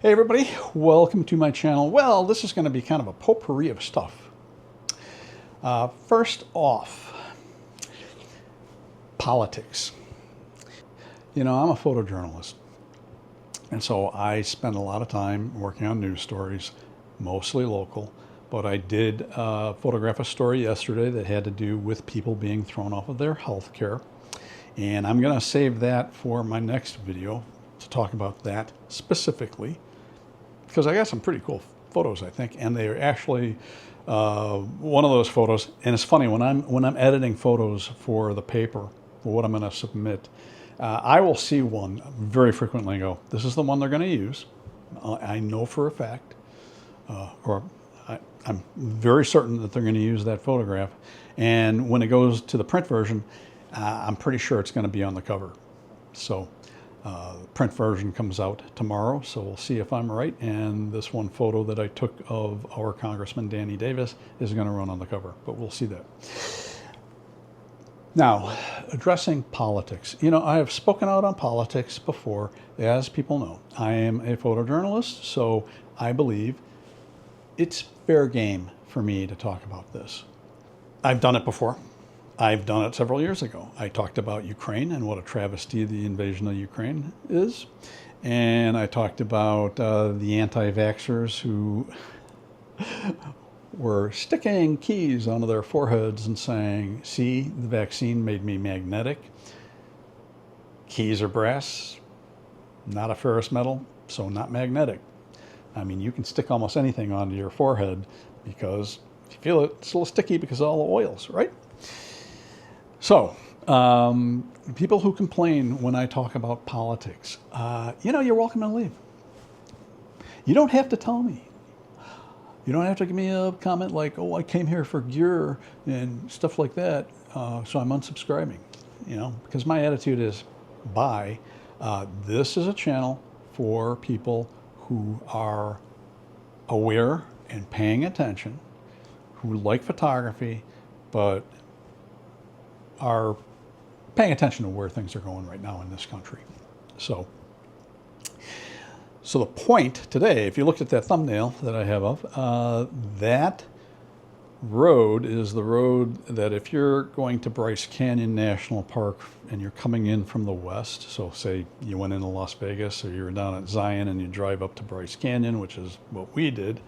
Hey everybody, welcome to my channel. Well, this is going to be kind of a potpourri of stuff. First off, politics. You know, I'm a photojournalist, and so I spend a lot of time working on news stories, mostly local, but I did photograph a story yesterday that had to do with people being thrown off of their health care, and I'm going to save that for my next video to talk about that specifically, because I got some pretty cool photos, I think, and they're actually one of those photos. And it's funny, when I'm editing photos for the paper, for what I'm going to submit, I will see one very frequently and go, this is the one they're going to use. I know for a fact, I'm very certain that they're going to use that photograph. And when it goes to the print version, I'm pretty sure it's going to be on the cover. So the print version comes out tomorrow, so we'll see if I'm right. And this one photo that I took of our Congressman Danny Davis is going to run on the cover, but we'll see that. Now, addressing politics. You know, I have spoken out on politics before. As people know, I am a photojournalist, so I believe it's fair game for me to talk about this. I've done it before. I've done it several years ago. I talked about Ukraine and what a travesty the invasion of Ukraine is. And I talked about the anti-vaxxers who were sticking keys onto their foreheads and saying, see, the vaccine made me magnetic. Keys are brass, not a ferrous metal, so not magnetic. I mean, you can stick almost anything onto your forehead because if you feel it, it's a little sticky because of all the oils, right? So, people who complain when I talk about politics, you know, you're welcome to leave. You don't have to tell me. You don't have to give me a comment like, oh, I came here for gear and stuff like that, so I'm unsubscribing, you know, because my attitude is, bye. This is a channel for people who are aware and paying attention, who like photography, but are paying attention to where things are going right now in this country. So the point today, if you looked at that thumbnail that I have of, that road is the road that if you're going to Bryce Canyon National Park and you're coming in from the west, so say you went into Las Vegas or you're down at Zion and you drive up to Bryce Canyon, which is what we did,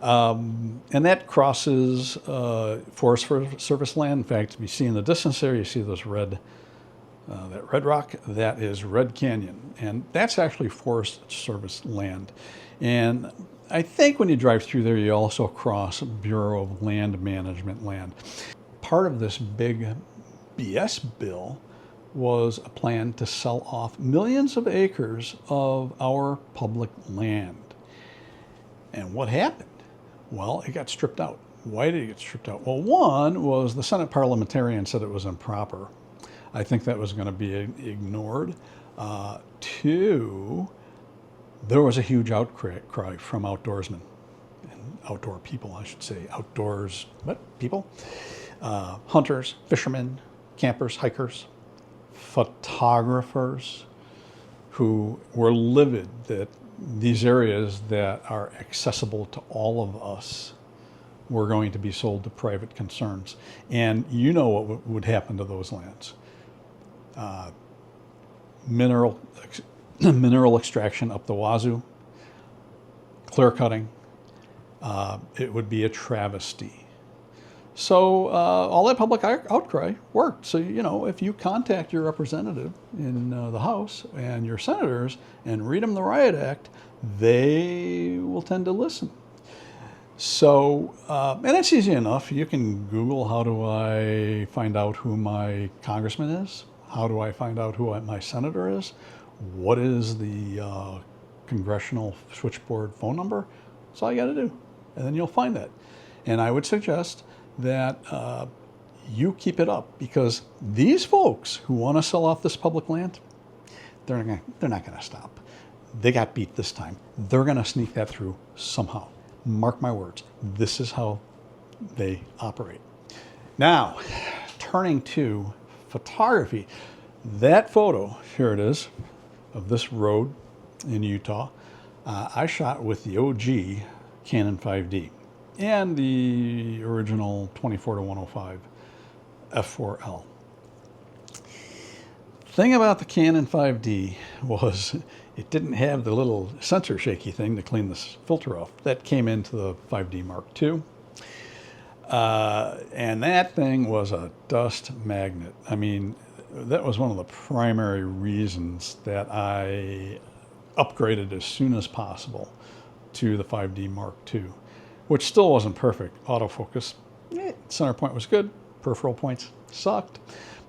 and that crosses Forest Service land. In fact, if you see in the distance there, you see those red, that red rock, that is Red Canyon. And that's actually Forest Service land. And I think when you drive through there, you also cross Bureau of Land Management land. Part of this big BS bill was a plan to sell off millions of acres of our public land. And what happened? Well, it got stripped out. Why did it get stripped out? Well, one was the Senate parliamentarian said it was improper. I think that was going to be ignored. Two, there was a huge outcry from outdoorsmen, and outdoor people, I should say. Outdoors, what? People? Hunters, fishermen, campers, hikers, photographers who were livid that these areas that are accessible to all of us were going to be sold to private concerns. And you know what would happen to those lands. Mineral extraction up the wazoo, clear cutting. It would be a travesty. So all that public outcry worked. So, you know, if you contact your representative in the House and your senators and read them the Riot Act, they will tend to listen. So, and it's easy enough. You can Google, how do I find out who my congressman is? How do I find out who my senator is? What is the congressional switchboard phone number? That's all you got to do. And then you'll find that. And I would suggest that you keep it up, because these folks who want to sell off this public land, they're not going to stop. They got beat this time. They're going to sneak that through somehow. Mark my words. This is how they operate. Now, turning to photography, that photo, here it is, of this road in Utah. I shot with the OG Canon 5D and the original 24-105 f4L. Thing about the Canon 5D was it didn't have the little sensor shaky thing to clean this filter off. That came into the 5D Mark II. And that thing was a dust magnet. I mean, that was one of the primary reasons that I upgraded as soon as possible to the 5D Mark II, which still wasn't perfect. Autofocus, center point was good. Peripheral points sucked.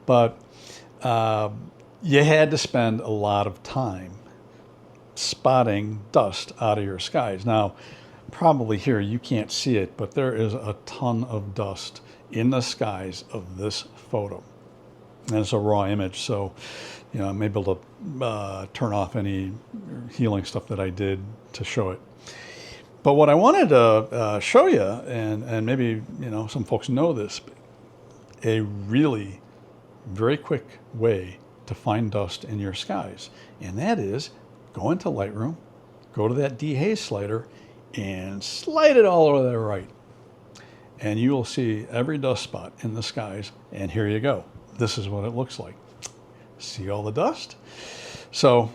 But you had to spend a lot of time spotting dust out of your skies. Now, probably here you can't see it, but there is a ton of dust in the skies of this photo. And it's a raw image, so you know, I'm able to turn off any healing stuff that I did to show it. But what I wanted to show you, and maybe you know some folks know this, a really very quick way to find dust in your skies, and that is go into Lightroom, go to that dehaze slider, and slide it all over to the right. And you will see every dust spot in the skies, and here you go. This is what it looks like. See all the dust? So,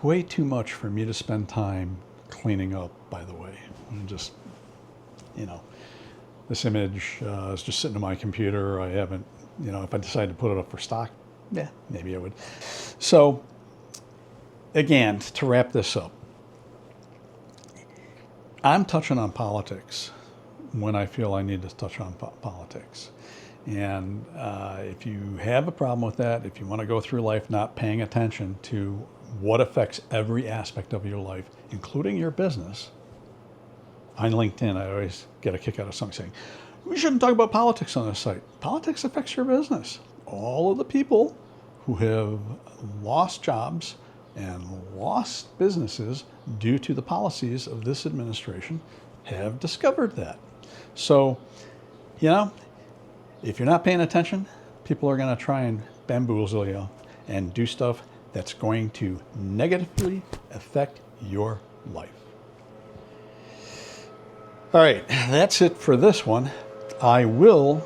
way too much for me to spend time cleaning up, by the way. I'm just, you know, this image is just sitting on my computer. I haven't, you know, if I decide to put it up for stock, yeah, maybe I would. So, again, to wrap this up, I'm touching on politics when I feel I need to touch on politics. And if you have a problem with that, if you want to go through life not paying attention to what affects every aspect of your life, including your business, on LinkedIn, I always get a kick out of something saying, we shouldn't talk about politics on this site. Politics affects your business. All of the people who have lost jobs and lost businesses due to the policies of this administration have discovered that. So, you know, if you're not paying attention, people are going to try and bamboozle you and do stuff that's going to negatively affect your life. All right, that's it for this one. I will,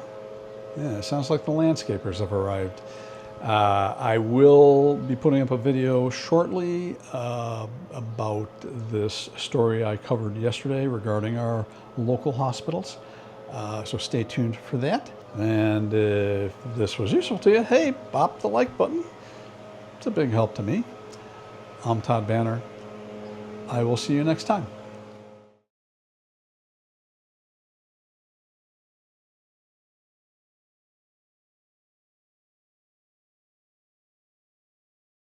yeah, it sounds like the landscapers have arrived. I will be putting up a video shortly about this story I covered yesterday regarding our local hospitals. So stay tuned for that. And if this was useful to you, hey, bop the like button. It's a big help to me. I'm Todd Banner. I will see you next time.